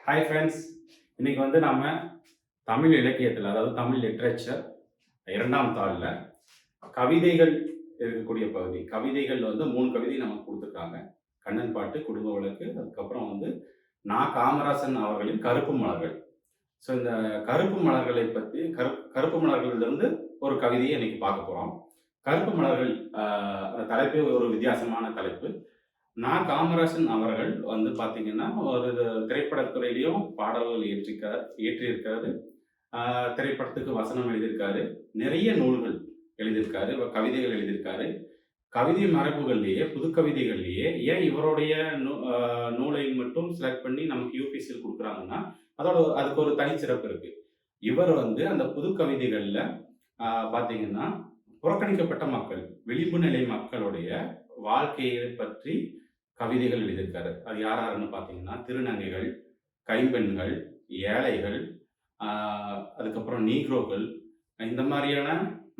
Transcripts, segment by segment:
Hi friends, இன்னைக்கு வந்து நாம தமிழ் இலக்கியத்தில், அதாவது தமிழ் லிட்ரேச்சர் 2ஆம் தாளில் கவிதைகள் இருக்கக்கூடிய பகுதி. கவிதைகள் வந்து 3 கவிதை நமக்கு கொடுத்துருக்காங்க. கண்ணன் பாட்டு, குடும்ப வழக்கு, அதுக்கப்புறம் வந்து காமராசன் அவர்களின் கருப்பு மலர்கள். ஸோ இந்த கருப்பு மலர்களை பற்றி கருப்பு மலர்களிலிருந்து ஒரு கவிதையை இன்னைக்கு பார்க்க போகிறோம். கருப்பு மலர்கள் அந்த தலைப்பே ஒரு வித்தியாசமான தலைப்பு. காமராசன் அவர்கள் வந்து பார்த்தீங்கன்னா, ஒரு திரைப்படத்துறையிலையும் பாடல்கள் இயற்றியிருக்காரு. திரைப்படத்துக்கு வசனம் எழுதியிருக்காரு. நிறைய நூல்கள் எழுதியிருக்காரு. கவிதைகள் எழுதியிருக்காரு. கவிதை மரபுகள்லேயே, புது கவிதைகள்லேயே ஏன் இவருடைய நூலை மட்டும் செலக்ட் பண்ணி நமக்கு யூபிஎஸ்சியில் கொடுக்குறாங்கன்னா, அதுக்கு ஒரு தனிச்சிறப்பு இருக்கு. இவர் வந்து அந்த புது கவிதைகளில் பார்த்தீங்கன்னா, புறக்கணிக்கப்பட்ட மக்கள், விளிம்பு நிலை மக்களுடைய வாழ்க்கையை பற்றி கவிதைகள் எழுதியிருக்காரு. அது யாருன்னு பார்த்தீங்கன்னா, திருநங்கைகள், கைம்பெண்கள், ஏழைகள், அதுக்கப்புறம் நீக்ரோக்கள், இந்த மாதிரியான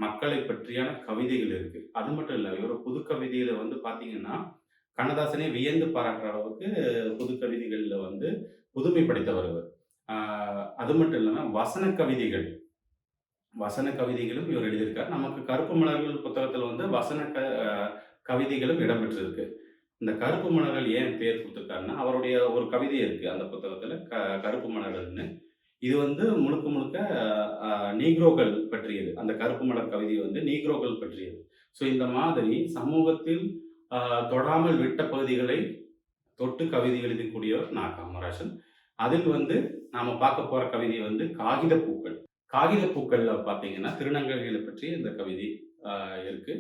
மக்களை பற்றியான கவிதைகள் இருக்கு. அது மட்டும் இல்லை, இவர் புது கவிதையில வந்து பார்த்தீங்கன்னா, கண்ணதாசனே வியந்து பாராட்டுற அளவுக்கு புது கவிதைகளில் வந்து புதுமை படைத்தவர் இவர். அது மட்டும் இல்லாமல் வசன கவிதைகளும் இவர் எழுதியிருக்கார். நமக்கு கருப்பு மலர்கள் புத்தகத்தில் வந்து கவிதைகளும் இடம்பெற்றிருக்கு. இந்த கருப்பு மலர்கள் ஏன் பேர் கொடுத்துருக்காருன்னா, அவருடைய ஒரு கவிதை இருக்கு அந்த புத்தகத்துல, கருப்பு மலர்கள்னு. இது வந்து முழுக்க நீக்ரோக்கள் பற்றியது. அந்த கருப்பு மலர் கவிதை வந்து நீக்ரோக்கள் பற்றியது. ஸோ இந்த மாதிரி சமூகத்தில் தொடாமல் விட்ட பகுதிகளை தொட்டு கவிதை எழுதக்கூடியவர் காமராசன். அதில் வந்து நாம பார்க்க போற கவிதை வந்து காகித பூக்கள். காகித பூக்கள்ல பார்த்தீங்கன்னா, திருநங்கைகளை பற்றி இந்த கவிதை இருக்கு.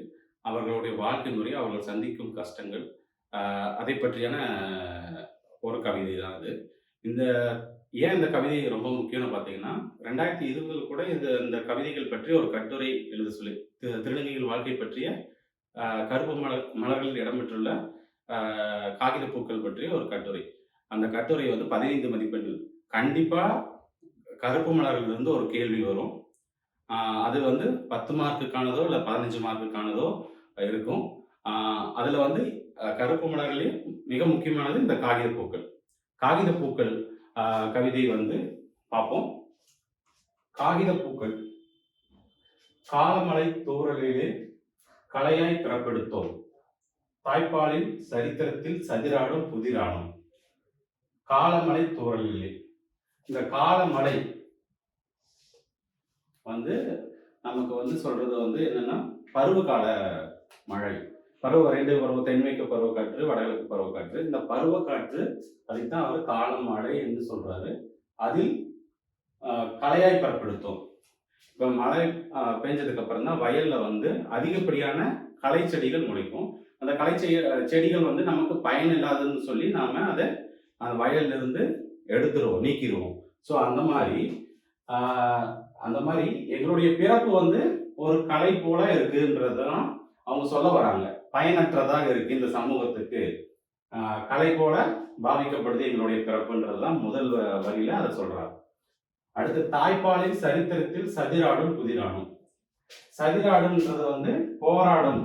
அவர்களுடைய வாழ்க்கை முறை, அவர்கள் சந்திக்கும் கஷ்டங்கள், அதை பற்றியான ஒரு கவிதை தான் அது. ஏன் இந்த கவிதை ரொம்ப முக்கியம்னு பார்த்தீங்கன்னா, 2020 கூட இந்த கவிதைகள் பற்றி ஒரு கட்டுரை எழுத சொல்லி, திருநங்கைகள் வாழ்க்கை பற்றிய கருப்பு மலர்களில் இடம்பெற்றுள்ள காகித பூக்கள் பற்றிய ஒரு கட்டுரை. அந்த கட்டுரை வந்து 15 மதிப்பெண்கள். கண்டிப்பா கருப்பு மலர்களிலிருந்து ஒரு கேள்வி வரும். அது வந்து 10 மார்க்குக்கானதோ இல்லை 15 மார்க்குக்கானதோ இருக்கும். அதில் வந்து கருப்பு மலர்களில் மிக முக்கியமானது இந்த காகித பூக்கள். காகித பூக்கள் கவிதை வந்து பார்ப்போம். காகித பூக்கள். காலமழை தூறலிலே கலையாய் பிறப்பெடுத்தோம், தாய்ப்பாலின் சரித்திரத்தில் சதிராடும் புதிராடும். காலமழை தூறலிலே. இந்த காலமழை வந்து நமக்கு வந்து சொல்றது வந்து என்னன்னா, பருவகால மழை. ரெண்டு பருவம், தென்மேற்கு பருவக்காற்று, வடகிழக்கு பருவக்காற்று. இந்த பருவக்காற்று அதைத்தான் அவர் காலமழை என்று சொல்றாரு. அதில் கலையாய் பரப்படுத்தும். இப்போ மழை பெஞ்சதுக்கு அப்புறம் தான் வயல்ல வந்து அதிகப்படியான களை செடிகள் முளைக்கும். அந்த களை செடிகள் வந்து நமக்கு பயன் இல்லாததுன்னு சொல்லி நாம அதை அந்த வயல்ல இருந்து நீக்கிடுவோம். ஸோ அந்த மாதிரி எங்களுடைய பிறப்பு வந்து ஒரு கலை போல இருக்குன்றதான் அவங்க சொல்ல வராங்க. பயனற்றதாக இருக்கு இந்த சமூகத்துக்கு, கலை போல பாதிக்கப்படுது எங்களுடைய பிறப்புன்றதுதான் முதல் வரியில அதை சொல்றாங்க. அடுத்து, தாய்ப்பாலின் சரித்திரத்தில் சதிராடும் புதிராடும். சதிராடுன்றது வந்து போராடும்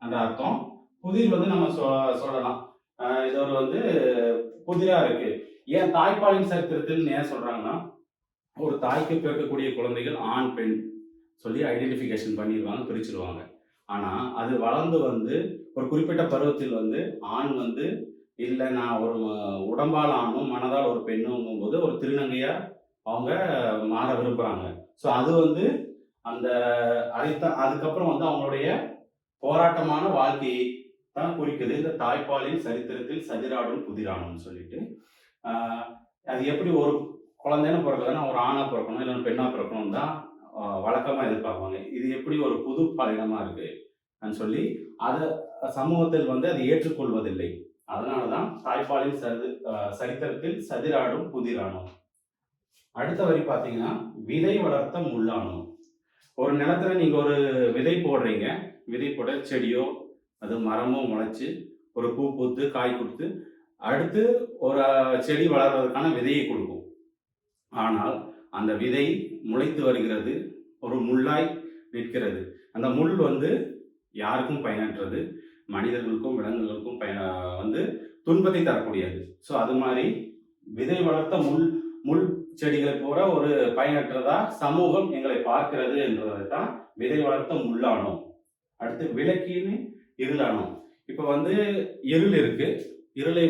அந்த அர்த்தம். புதிர் வந்து நம்ம சொல்லலாம், இது ஒரு வந்து புதிரா இருக்கு. ஏன் தாய்ப்பாலின் சரித்திரத்தில் ஏன் சொல்றாங்கன்னா, ஒரு தாய்க்கு பிறக்கக்கூடிய குழந்தைகள் ஆண் பெண் சொல்லி ஐடென்டிஃபிகேஷன் பண்ணிடுவாங்க, பிரிச்சிருவாங்க. ஆனா அது வளர்ந்து வந்து ஒரு குறிப்பிட்ட பருவத்தில் வந்து ஆண் வந்து இல்லை, நான் ஒரு உடம்பால் ஆணும் மனதால் ஒரு பெண்ணுங்கும் போது ஒரு திருநங்கையா அவங்க மாற விரும்புறாங்க. ஸோ அது வந்து அதுக்கப்புறம் வந்து அவங்களுடைய போராட்டமான வாழ்க்கையை தான் குறிக்குது இந்த தாய்ப்பாலின் சரித்திரத்தில் சதிராடும் புதிராடும் சொல்லிட்டு. அது எப்படி ஒரு குழந்தைன்னு பிறகுதுன்னா ஒரு ஆணா பிறக்கணும் இல்லை பெண்ணா பிறக்கணும் தான் வழக்கமா எதிர்பார்ப்பாங்க. இது எப்படி ஒரு புது பாலினமா இருக்கு சொல்லி அதை சமூகத்தில் வந்து அதை ஏற்றுக்கொள்வதில்லை. அதனாலதான் தாய்ப்பாலின் சரித்திரத்தில் சதிராடும் புதிராடும். அடுத்த வரி பார்த்தீங்கன்னா, விதை வளர்த்த முள்ளானும். ஒரு நிலத்துல நீங்க ஒரு விதை போடுறீங்க. விதை போட செடியோ அது மரமோ முளைச்சு ஒரு பூ பூத்து காய் கொடுத்து அடுத்து ஒரு செடி வளர்வதற்கான விதையை கொடுக்கும். ஆனால் அந்த விதை முளைத்து வருகிறது, ஒரு முள்ளாய் நிற்கிறது. அந்த முள் வந்து யாருக்கும் பயனற்றது, மனிதர்களுக்கும் விலங்குகளுக்கும் வந்து துன்பத்தை தரக்கூடியது. ஸோ அது மாதிரி விதை வளர்த்த முள் செடிகளை போல ஒரு பயனற்றதா சமூகம் எங்களை பார்க்கிறது என்றதை தான் விதை வளர்த்த முள்ளானோம். அடுத்து விளக்கின்னு இருளானோம். இப்போ வந்து இருள் இருக்கு, இருளை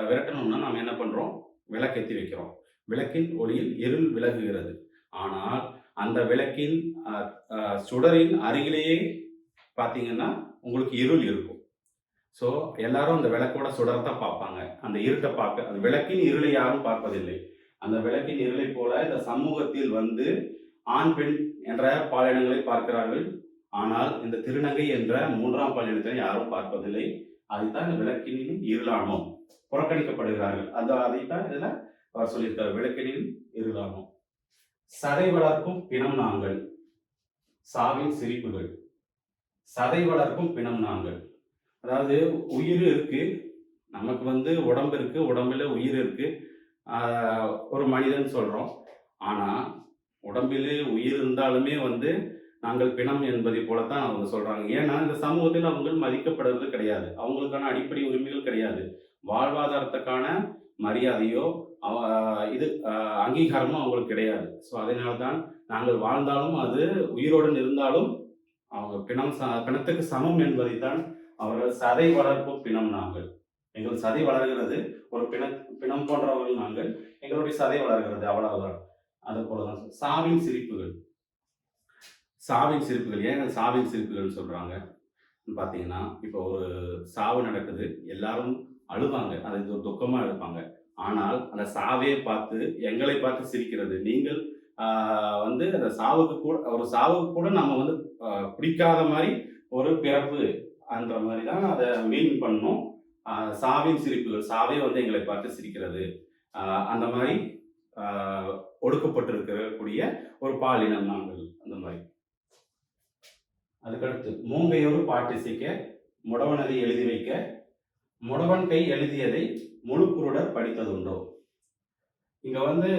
விரட்டணும்னா நாம் என்ன பண்றோம்? விளக்கேற்றி வைக்கிறோம். விளக்கின் ஒளியில் இருள் விலகுகிறது. ஆனால் அந்த விளக்கின் சுடரின் அருகிலேயே பார்த்தீங்கன்னா உங்களுக்கு இருள் இருக்கும். ஸோ எல்லாரும் அந்த விளக்கோட சுடரத்தான் பார்ப்பாங்க, அந்த இருட்டை பார்க்க. அந்த விளக்கின் இருளை யாரும் பார்ப்பதில்லை. அந்த விளக்கின் இருளை போல இந்த சமூகத்தில் வந்து ஆண் பெண் என்ற பாலினங்களை பார்க்கிறார்கள். ஆனால் இந்த திருநங்கை என்ற மூன்றாம் பாலினத்தை யாரும் பார்ப்பதில்லை. அதைத்தான் இந்த விளக்கினின் இருளானோம், புறக்கணிக்கப்படுகிறார்கள். அதைத்தான் இதுல அவர் சொல்லியிருக்கார், விளக்கினில் இருளானோம். சதை வளர்க்கும் பிணம் நாங்கள், சாவின் சிரிப்புகள். சதை வளர்க்கும் பிணம் நாங்கள், அதாவது உயிர் இருக்கு நமக்கு, வந்து உடம்பு இருக்கு, உடம்புல உயிர் இருக்கு, ஒரு மனிதன் சொல்றோம். ஆனா உடம்பிலே உயிர் இருந்தாலுமே வந்து நாங்கள் பிணம் என்பதை போலத்தான் அவங்க சொல்றாங்க. ஏன்னா இந்த சமூகத்தில் அவங்க மதிக்கப்படுறது கிடையாது, அவங்களுக்கான அடிப்படை உரிமைகள் கிடையாது, வாழ்வாதாரத்துக்கான மரியாதையோ இது அங்கீகாரமும் அவங்களுக்கு கிடையாது. ஸோ அதனால்தான் நாங்கள் வாழ்ந்தாலும் அது உயிரோடு இருந்தாலும் அவங்க பிணத்துக்கு சமம் என்பதைத்தான் அவர்கள் சதை வளர்ப்பும் பிணம் நாங்கள். எங்கள் சதை வளர்கிறது, ஒரு பிணம் போன்றவர்கள் நாங்கள், எங்களுடைய சதை வளர்கிறது, அவ்வளவுதான். அது போலதான் சாவின் சிரிப்புகள். சாவின் சிரிப்புகள் ஏன் சாவின் சிரிப்புகள் சொல்றாங்க பார்த்தீங்கன்னா, இப்போ ஒரு சாவு நடக்குது, எல்லாரும் அழுவாங்க, அதை துக்கமா இருப்பாங்க. ஆனால் அந்த சாவே பார்த்து எங்களை பார்த்து சிரிக்கிறது. நீங்கள் வந்து அந்த சாவுக்கு கூட நம்ம வந்து பிடிக்காத மாதிரி ஒரு பிறப்பு அந்த மாதிரி தான் அதை மீன் பண்ணணும். சாவின் சிரிப்புகள், சாவே வந்து எங்களை பார்த்து சிரிக்கிறது, அந்த மாதிரி ஒடுக்கப்பட்டிருக்கக்கூடிய ஒரு பாலினம் நாங்கள், அந்த மாதிரி. அதுக்கடுத்து மூங்கையோடு பாட்டிசைக்க, முடவனதை எழுதி வைக்க, முடவன் கை எழுதியதை முழு குருடர் படித்ததுண்டோ. இங்க வந்து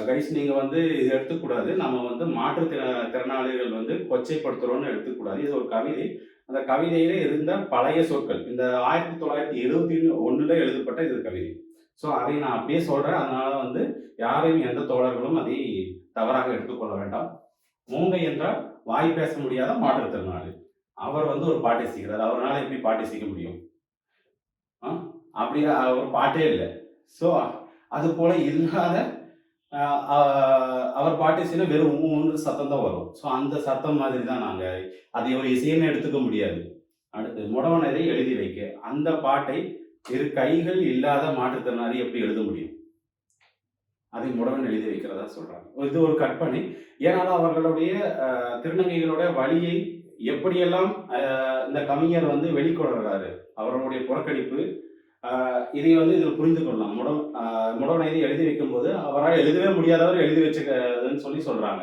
கைஸ் நீங்க வந்து இது எடுத்துக்கூடாது, நம்ம வந்து மாற்றுத்திறனாளிகள் வந்து கொச்சைப்படுத்துறோம்னு எடுத்துக்கூடாது. இது ஒரு கவிதை. அந்த கவிதையில இருந்த பழைய சொற்கள், இந்த 1971 எழுதப்பட்ட இது கவிதை. ஸோ அதை நான் அப்படியே சொல்றேன். அதனால வந்து யாரையும் எந்த தோழர்களும் அதை தவறாக எடுத்துக்கொள்ள வேண்டாம். மூங்கை என்றால் வாய் பேச முடியாத மாற்றுத்திறனாளி. அவர் வந்து ஒரு பாட்டை சீக்கிறார், அவரால் எப்படி பாட்டை சீக்க முடியும்? அப்படி ஒரு பாட்டே இல்லை. ஸோ அது போல இல்லாத அவர் பாட்டை செய்ய வெறும் மூன்று சத்தம் தான் வரும். ஸோ அந்த சத்தம் மாதிரி தான் நாங்கள், அதை ஒரு இசைன்னு எடுத்துக்க முடியாது. அடுத்து முடவனதை எழுதி வைக்க, அந்த பாட்டை இரு கைகள் இல்லாத மாற்றுத்திறனாளி எப்படி எழுத முடியும்? அதை முடவன் எழுதி வைக்கிறதா சொல்றாங்க. இது ஒரு கற்பனை. ஏன்னாலும் அவர்களுடைய திருநங்கைகளோட வழியை எப்படியெல்லாம் இந்த கவிஞர் வந்து வெளிக்கொள்கிறாரு, அவர்களுடைய புறக்கணிப்பு, இதை வந்து இதில் புரிந்து கொள்ளலாம். முடவனை எழுதி வைக்கும் போது அவரால் எழுதவே முடியாதவர் எழுதி வச்சுக்கிறதுன்னு சொல்லி சொல்றாங்க.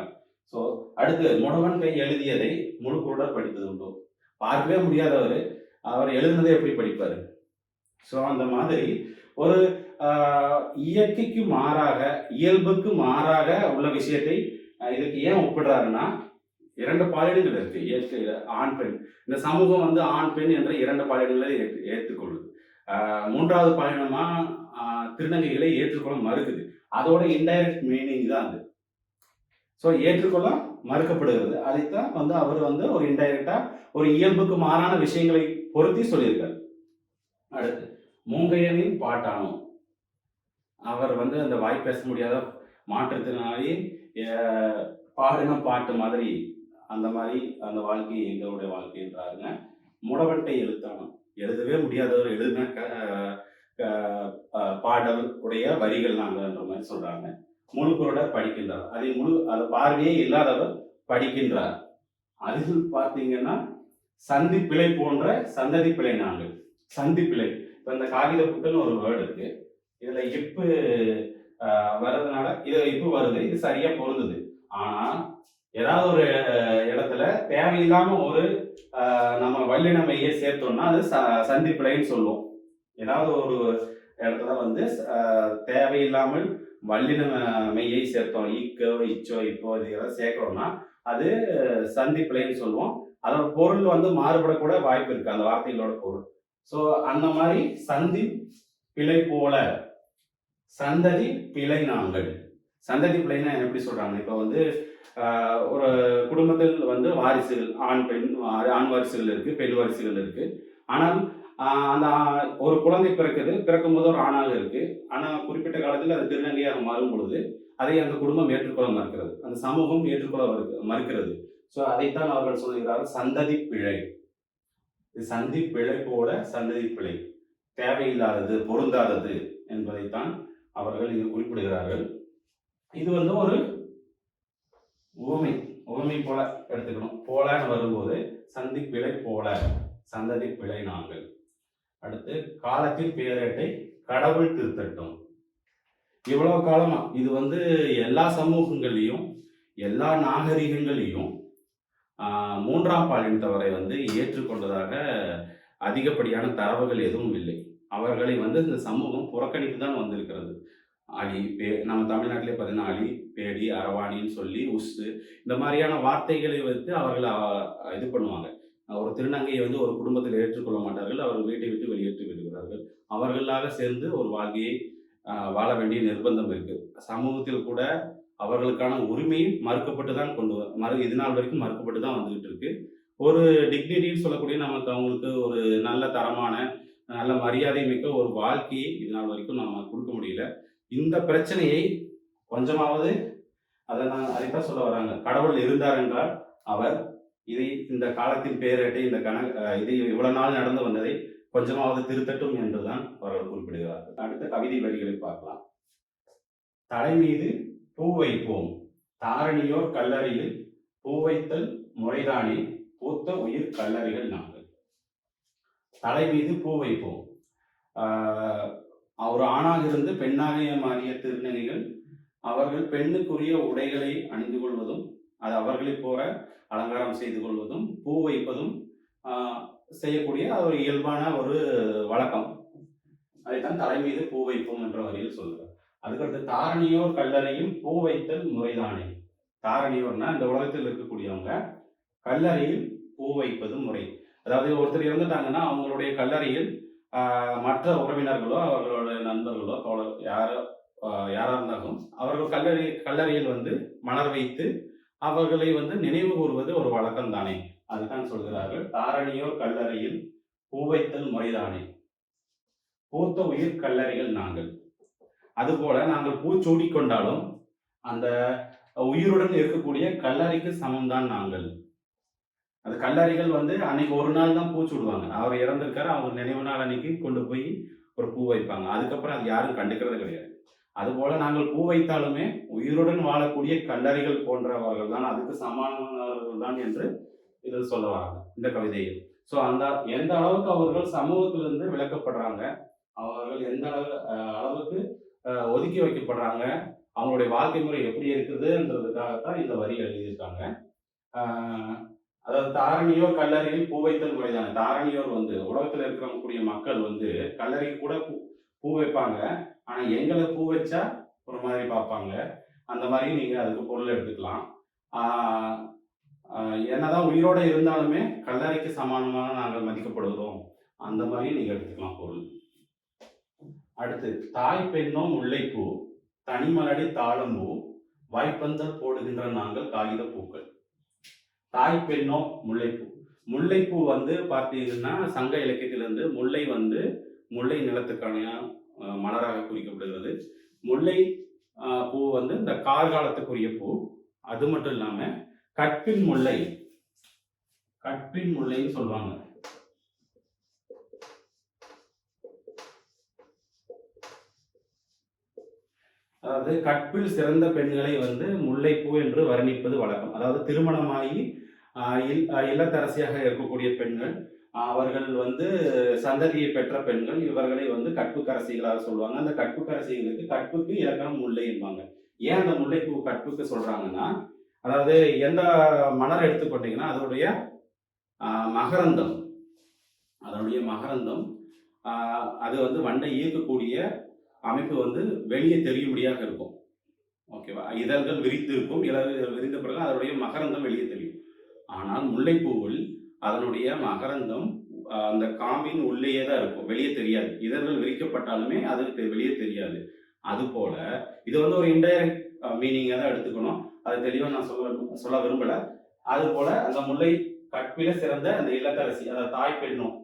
ஸோ அடுத்து முடவன் கை எழுதியதை முழு குருடர் படித்தது உண்டு. பார்க்கவே முடியாதவர் அவர் எழுதுனதை எப்படி படிப்பாரு? ஸோ அந்த மாதிரி ஒரு இயற்கைக்கு மாறாக, இயல்புக்கு மாறாக உள்ள விஷயத்தை இதுக்கு ஏன் ஒப்பிடுறாருன்னா, இரண்டு பாலினங்கள் இருக்கு இயற்கையில, ஆண் பெண். இந்த சமூகம் வந்து ஆண் பெண் என்ற இரண்டு பாலினங்களை ஏற்றுக்கொள்ளுது. மூன்றாவது பாலினமா திருநங்கைகளை ஏற்றுக்கொள்ள மறுக்குது. அதோட இன்டைரக்ட் மீனிங் தான் அது. ஸோ ஏற்றுக்கொள்ள மறுக்கப்படுகிறது. அதைத்தான் வந்து அவர் வந்து ஒரு இன்டைரக்டா ஒரு இயல்புக்கு மாறான விஷயங்களை பொருத்தி சொல்லியிருக்காரு. அடுத்து மூங்கையனின் பாட்டானோம், அவர் வந்து அந்த வாய் பேச முடியாத மாற்றத்தினாலே பாடின பாட்டு மாதிரி, அந்த மாதிரி அந்த வாழ்க்கை எங்களுடைய வாழ்க்கைன்றாருங்க. முடவட்டை எழுத்தானம், எழுதவே முடியாதவர் எழுதின பாடல் உடைய வரிகள் நாங்கள்ன்ற மாதிரி சொல்றாங்க. முழு குருடர் படிக்கின்றார், அதை பார்வையே இல்லாதவர் படிக்கின்றார். அதில் பார்த்தீங்கன்னா சந்தி பிழை போன்ற சந்ததி பிழை நாங்கள், சந்தி பிழை. இப்போ இந்த காகித புக்கல்னு ஒரு வேர்டு இருக்கு, இதுல இப்பு வர்றதுனால இது இப்பு வருது, இது சரியா பொருந்துது. ஆனா ஏதாவது ஒரு இடத்துல தேவையில்லாம ஒரு நம்ம வல்லின மெய்யை சேர்த்தோம்னா அது சந்தி பிழைன்னு சொல்லுவோம். ஏதாவது ஒரு இடத்துல வந்து தேவையில்லாமல் வல்லின மெய்யை சேர்த்தோம், ஈக்கோ இச்சோ இப்போ இதெல்லாம் சேர்க்கிறோம்னா அது சந்தி பிழைன்னு சொல்லுவோம். அதோட பொருள் வந்து மாறுபடக்கூட வாய்ப்பு இருக்கு, அந்த வார்த்தைகளோட பொருள். ஸோ அந்த மாதிரி சந்தி பிழை போல, சந்ததி பிழை நாங்கள். சந்ததி பிழைனா எப்படி சொல்றாங்க? இப்போ வந்து ஒரு குடும்பத்தில் வந்து வாரிசுகள் ஆண் வாரிசுகள் இருக்கு, பெண் வாரிசுகள் இருக்கு. ஆனால் அந்த ஒரு குழந்தை பிறக்கும் போது ஒரு ஆணாக இருக்கு. ஆனால் குறிப்பிட்ட காலத்தில் அது திருநங்கையாக மாறும் பொழுது அதை அந்த குடும்பம் ஏற்றுக்கொள்ள மறுக்கிறது, அந்த சமூகம் ஏற்றுக்கொள்ள மறுக்கிறது. ஸோ அதைத்தான் அவர்கள் சொல்கிறார்கள் சந்ததி பிழை. சந்தி பிழை போல சந்ததி பிழை, தேவையில்லாதது, பொருந்தாதது என்பதைத்தான் அவர்கள் இங்கு குறிப்பிடுகிறார்கள். இது வந்து ஒரு உவமை போல எடுத்துக்கணும். போலன்னு வரும்போது சந்தி பிழை போல, சந்ததி பிழை நாங்கள். அடுத்து காலத்தின் பேரேட்டை கடவுள் திருத்தட்டும். இவ்வளவு காலமா இது வந்து எல்லா சமூகங்களையும் எல்லா நாகரிகங்களையும் மூன்றாம் பாலினத்தவரை வந்து ஏற்றுக்கொண்டதாக அதிகப்படியான தரவுகள் எதுவும் இல்லை. அவர்களை வந்து இந்த சமூகம் புறக்கணித்து தான் வந்திருக்கிறது. அலி, நம்ம தமிழ்நாட்டிலே பார்த்தீங்கன்னா அலி, பேடி, அரவாணின்னு சொல்லி உஸ்து இந்த மாதிரியான வார்த்தைகளை வந்து அவர்கள் இது பண்ணுவாங்க. ஒரு திருநங்கையை வந்து ஒரு குடும்பத்தில் ஏற்றுக்கொள்ள மாட்டார்கள், அவர்கள் வீட்டை விட்டு வெளியேற்றி விடுகிறார்கள். அவர்களாக சேர்ந்து ஒரு வாழ்க்கையை வாழ வேண்டிய நிர்பந்தம் இருக்கு. சமூகத்தில் கூட அவர்களுக்கான உரிமையும் மறுக்கப்பட்டு தான் இது நாள் வரைக்கும் மறுக்கப்பட்டு தான் வந்துகிட்டு இருக்கு. ஒரு டிக்னிட்டின்னு சொல்லக்கூடிய நமக்கு அவங்களுக்கு ஒரு நல்ல தரமான நல்ல மரியாதை மிக்க ஒரு வாழ்க்கையை இது நாள் வரைக்கும் நம்ம கொடுக்க முடியல. இந்த பிரச்சனையை கொஞ்சமாவது அதைத்தான் சொல்ல வராங்க. கடவுள் இருந்தார் என்றால் அவர் இந்த காலத்தின் பேரேட்டை இது இவ்வளவு நாள் நடந்து வந்ததை கொஞ்சமாவது திருத்தட்டும் என்றுதான் அவர்கள் குறிப்பிடுகிறார்கள். அடுத்த கவிதை வரிகளை பார்க்கலாம். தலை மீது பூ வைப்போம், தாரணியோர் கல்லறையில் பூ வைத்தல் முறைதானே, பூத்த உயிர் கல்லறைகள் நாங்கள். தலை மீது பூ வைப்போம். ஒரு ஆணாக இருந்து பெண்ணாக மாறிய திருநங்கைகள் அவர்கள் பெண்ணுக்குரிய உடைகளை அணிந்து கொள்வதும் அது அவர்களை போல அலங்காரம் செய்து கொள்வதும் பூ வைப்பதும் செய்யக்கூடிய ஒரு இயல்பான ஒரு வழக்கம். அதைத்தான் தலை மீது பூ வைப்போம் என்ற வரியில் சொல்கிறார். அதுக்கடுத்து தாரணியோர் கல்லறையில் பூ வைத்தல் முறைதானே. தாரணியோர்னா இந்த உலகத்தில் இருக்கக்கூடியவங்க கல்லறையில் பூ வைப்பது முறை. அதாவது ஒருத்தர் இறந்துட்டாங்கன்னா அவங்களுடைய கல்லறையில் மற்ற உறவினர்களோ அவர்களுடைய நண்பர்களோ தோழர் யாரா இருந்தாலும் அவர்கள் கல்லறையில் வந்து மலர் வைத்து அவர்களை வந்து நினைவு கூறுவது ஒரு வழக்கம் தானே. அதுதான் சொல்கிறார்கள் தாரணியோர் கல்லறையில் பூ வைத்தல் முறைதானே, பூத்த உயிர் கல்லறைகள் நாங்கள். அதுபோல நாங்கள் பூச்சூடி கொண்டாலும் அந்த உயிருடன் இருக்கக்கூடிய கல்லறைக்கு சமம்தான் நாங்கள். அது கல்லறைகள் வந்து அன்னைக்கு ஒரு நாள் தான் பூச்சூடுவாங்க. அவர் இறந்திருக்காரு, அவர் நினைவு நாள் அன்னைக்கு கொண்டு போய் ஒரு பூ வைப்பாங்க. அதுக்கப்புறம் அது யாரும் கண்டுக்கிறது கிடையாது. அதுபோல நாங்கள் பூ வைத்தாலுமே உயிருடன் வாழக்கூடிய கல்லறைகள் போன்றவர்கள் தான், அதுக்கு சமானமானவர்கள் தான் என்று இதில் சொல்ல வராங்க இந்த கவிதையில். ஸோ எந்த அளவுக்கு அவர்கள் சமூகத்திலிருந்து விளக்கப்படுறாங்க, அவர்கள் எந்த அளவுக்கு ஒதுக்கி வைக்கப்படுறாங்க, அவங்களுடைய வாழ்க்கை முறை எப்படி இருக்குதுன்றதுக்காகத்தான் இந்த வரி எழுதியிருக்காங்க. அதாவது தாரணியோர் கல்லறையில் பூ வைத்தல் முறைதானே. தாரணியோர் வந்து உலகத்தில் இருக்கக்கூடிய மக்கள் வந்து கல்லறைக்கு கூட பூ வைப்பாங்க. ஆனா எங்களை பூ வச்சா ஒரு மாதிரி பார்ப்பாங்க. அந்த மாதிரி நீங்க அதுக்கு பொருள் எடுத்துக்கலாம். என்னதான் உயிரோட இருந்தாலுமே கல்லறைக்கு சமானமாக நாங்கள் மதிக்கப்படுகிறோம், அந்த மாதிரி நீங்க எடுத்துக்கலாம் பொருள். அடுத்து தாய் பெண்ணோ முல்லைப்பூ, தனிமலடி தாளம்பூ, வாய்ப்பந்தல் போடுகின்ற நாங்கள் காகித பூக்கள். தாய் பெண்ணோ முல்லைப்பூ. முல்லைப்பூ வந்து பார்த்தீங்கன்னா சங்க இலக்கியத்திலிருந்து முல்லை வந்து முல்லை நிலத்துக்கான மலராக குறிக்கப்படுகிறது. முல்லை பூ வந்து இந்த கார்காலத்துக்குரிய பூ. அது மட்டும் இல்லாம கற்பின் முல்லைன்னு சொல்லுவாங்க. அதாவது கற்பில் சிறந்த பெண்களை வந்து முல்லைப்பூ என்று வர்ணிப்பது வழக்கம். அதாவது திருமணமாகி இல்லத்தரசியாக இருக்கக்கூடிய பெண்கள், அவர்கள் வந்து சந்ததியை பெற்ற பெண்கள், இவர்களை வந்து கற்புக்கரசிகளாக சொல்லுவாங்க. அந்த கற்புக்கரசிகளுக்கு கற்புக்கு இலக்கணம் முல்லை என்பாங்க. ஏன் அந்த முல்லைப்பூ கற்புக்கு சொல்றாங்கன்னா, அதாவது எந்த மலர் எடுத்துக்கொண்டீங்கன்னா அதனுடைய மகரந்தம் அது வந்து வண்டை ஈர்க்கக்கூடிய அமைப்பு வந்து வெளியே தெரியும்படியாக இருக்கும். ஓகேவா? இதழ்கள் விரித்து இருக்கும். இதழ்கள் விரிந்த பிறகு அதனுடைய மகரந்தம் வெளியே தெரியும். ஆனால் முல்லைப்பூவில் அதனுடைய மகரந்தம் அந்த காம்பின் உள்ளேயே தான் இருக்கும், வெளியே தெரியாது. இதழ்கள் விரிக்கப்பட்டாலுமே அது வெளியே தெரியாது. அது போல இது வந்து ஒரு இன்டைரக்ட் மீனிங்கா தான் எடுத்துக்கணும். அது தெளிவா நான் சொல்ல விரும்பல. அது போல அந்த முல்லை கற்பில சிறந்த அந்த இல்லத்தரசி, அதாவது தாய் பெண்ணும்,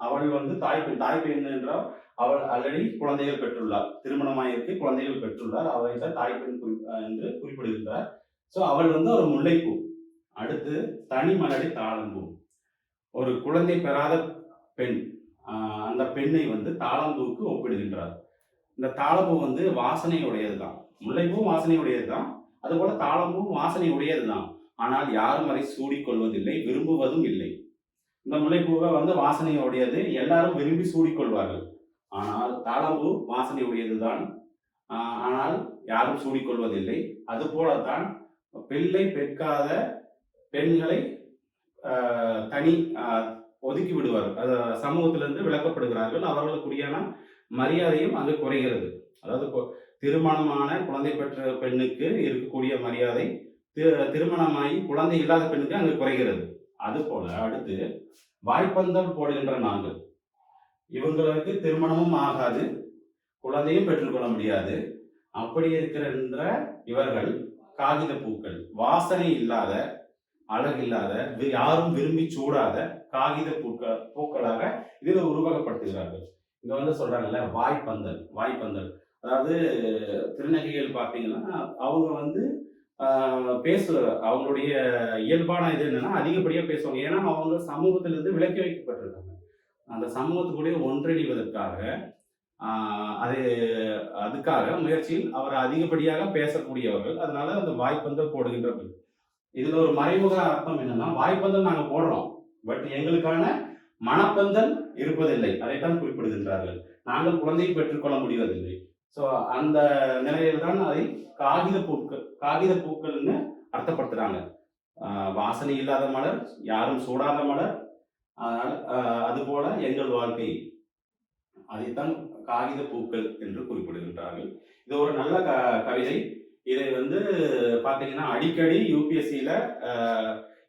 அவள் வந்து தாய் பெண் என்றால் அவள் ஆல்ரெடி குழந்தைகள் பெற்றுள்ளார், திருமணமாயிருக்கு, குழந்தைகள் பெற்றுள்ளார். அவளை தான் தாய் பெண் என்று குறிப்பிடுகின்றார். ஸோ அவள் வந்து ஒரு முல்லைப்பூ. அடுத்து தனிமலடி தாழம்பூ, ஒரு குழந்தை பெறாத பெண், அந்த பெண்ணை வந்து தாழம்பூவுக்கு ஒப்பிடுகின்றார். இந்த தாழம்பூ வந்து வாசனை உடையது தான், முல்லைப்பூ வாசனை உடையது தான், அதுபோல தாழம்பூ வாசனை உடையது தான். ஆனால் யாரும் அதை சூடிக்கொள்வதில்லை, விரும்புவதும் இல்லை. இந்த முல்லைப்பூவை வந்து வாசனை உடையது, எல்லாரும் விரும்பி சூடிக்கொள்வார்கள். ஆனால் தாழம்பூ வாசனை உடையது தான், ஆனால் யாரும் சூடிக்கொள்வதில்லை. அதுபோலத்தான் பிள்ளை பெற்காத பெண்களை தனி ஒதுக்கி விடுவார்கள், அது சமூகத்திலிருந்து விலக்கப்படுகிறார்கள். அவர்களுக்குரியான மரியாதையும் அங்கு குறைகிறது. அதாவது திருமணமான குழந்தை பெற்ற பெண்ணுக்கு இருக்கக்கூடிய மரியாதை திருமணமாகி குழந்தை இல்லாத பெண்ணுக்கு அங்கு குறைகிறது. அது போல அடுத்து வாய்ப்பந்தல் போடுகின்ற நாங்கள், இவங்களுக்கு திருமணமும் ஆகாது, குழந்தையும் பெற்றுக்கொள்ள முடியாது. அப்படி இருக்கிற இவர்கள் காகித பூக்கள், வாசனை இல்லாத, அழகில்லாத, யாரும் விரும்பி சூடாத காகித பூக்களாக இதில் உருவகப்படுத்துகிறார்கள். இங்க வந்து சொல்றாங்கல்ல வாய்ப்பந்தல், அதாவது திருநங்கைகள் பார்த்தீங்கன்னா அவங்க வந்து அவங்களுடைய இயல்பான இது என்னன்னா அதிகப்படியாக பேசுவாங்க. ஏன்னா அவங்க சமூகத்திலிருந்து விலக்கி வைக்கப்பட்டிருக்காங்க. அந்த சமூகத்துக்குடைய ஒன்றிணைவதற்காக அதுக்காக முயற்சியில் அவர் அதிகப்படியாக பேசக்கூடியவர்கள். அதனால அந்த வாய்ப்பந்தல் போடுகின்றவர்கள். இதுல ஒரு மறைமுக அர்த்தம் என்னன்னா, வாய்ப்பந்தல் நாங்க போடுறோம், பட் எங்களுக்கான மனப்பந்தல் இருப்பதில்லை, அதைத்தான் குறிப்பிடுகின்றார்கள். நாங்கள் குழந்தையை பெற்றுக்கொள்ள முடிவதில்லை. ஸோ அந்த நிலையில் தான் அதை காகித பூக்கள்னு அர்த்தப்படுத்துறாங்க. வாசனை இல்லாத மலர், யாரும் சூடாத மலர், அதுபோல எங்கள் வாழ்க்கை, அதைத்தான் காகித பூக்கள் என்று குறிப்பிடுகின்றார்கள். இது ஒரு நல்ல கவிதை. இதை வந்து பார்த்தீங்கன்னா அடிக்கடி யூபிஎஸ்சியில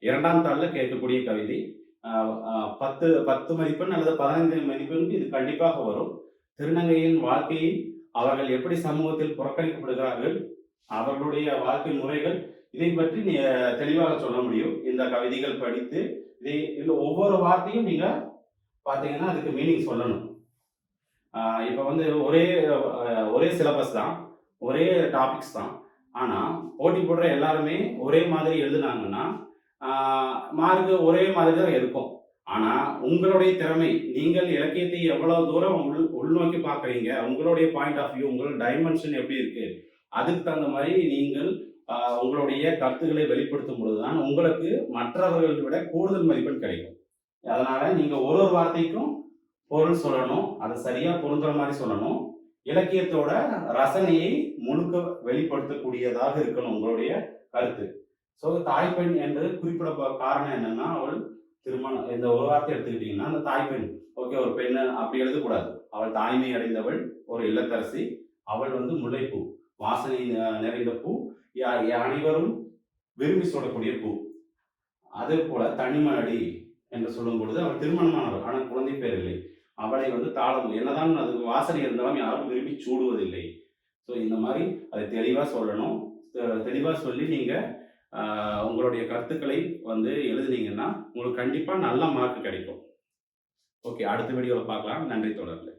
2ஆம் தாளில் கேட்கக்கூடிய கவிதை. 10 மதிப்பெண் அல்லது 15 மதிப்பெண்ணுக்கு இது கண்டிப்பாக வரும். திருநங்கையின் வாழ்க்கையை அவர்கள் எப்படி சமூகத்தில் புறக்கணிக்கப்படுகிறார்கள், அவர்களுடைய வாழ்க்கை முறைகள், இதை பற்றி தெளிவாக சொல்ல முடியும் இந்த கவிதைகள் படித்து. இதில் ஒவ்வொரு வார்த்தையும் நீங்க பார்த்தீங்கன்னா அதுக்கு மீனிங் சொல்லணும். இப்போ வந்து ஒரே சிலபஸ் தான், ஒரே டாபிக்ஸ் தான். ஆனால் போட்டி போடுற எல்லாருமே ஒரே மாதிரி எழுதுனாங்கன்னா மார்க் ஒரே மாதிரி தான் இருக்கும். ஆனால் உங்களுடைய திறமை, நீங்கள் இலக்கியத்தை எவ்வளவு தூரம் உள்நோக்கி பார்க்குறீங்க, உங்களுடைய பாயிண்ட் ஆஃப் வியூ, உங்களோட டைமென்ஷன் எப்படி இருக்கு, அதுக்கு தகுந்த மாதிரி நீங்கள் உங்களுடைய கருத்துக்களை வெளிப்படுத்தும் பொழுதுதான் உங்களுக்கு மற்றவர்களை விட கூடுதல் மதிப்பெண் கிடைக்கும். அதனால நீங்க ஒரு வார்த்தைக்கும் பொருள் சொல்லணும், அது சரியா பொருந்துற மாதிரி சொல்லணும். இலக்கியத்தோட ரசனையை முழுக்க வெளிப்படுத்தக்கூடியதாக இருக்கணும் உங்களுடைய கருத்து. ஸோ தாய்ப்பெண் என்று குறிப்பிட காரணம் என்னன்னா, அவள் திருமணம், இந்த ஒரு வார்த்தை எடுத்துக்கிட்டீங்கன்னா அந்த தாய்ப்பெண், ஓகே, ஒரு பெண்ணு அப்படி எழுதக்கூடாது. அவள் தாய்மை அடைந்தவள், ஒரு இல்லத்தரசி, அவள் வந்து முல்லைப்பூ, வாசனை நிறைந்த பூ, அனைவரும் விரும்பி சொல்லக்கூடிய பூ. அதே போல தனிமலடி என்று சொல்லும் பொழுது அவள் திருமணமானவள், ஆனால் குழந்தை பேர் இல்லை. அவளை வந்து தாளம், என்னதான் அது வாசனை இருந்தாலும் யாரும் விரும்பி சூடுவதில்லை. ஸோ இந்த மாதிரி அதை தெளிவாக சொல்லணும். தெளிவாக சொல்லி நீங்கள் உங்களுடைய கருத்துக்களை வந்து எழுதுனீங்கன்னா உங்களுக்கு கண்டிப்பாக நல்ல மார்க் கிடைக்கும். ஓகே, அடுத்த வீடியோவில் பார்க்கலாம். நன்றி தொடர்ந்து.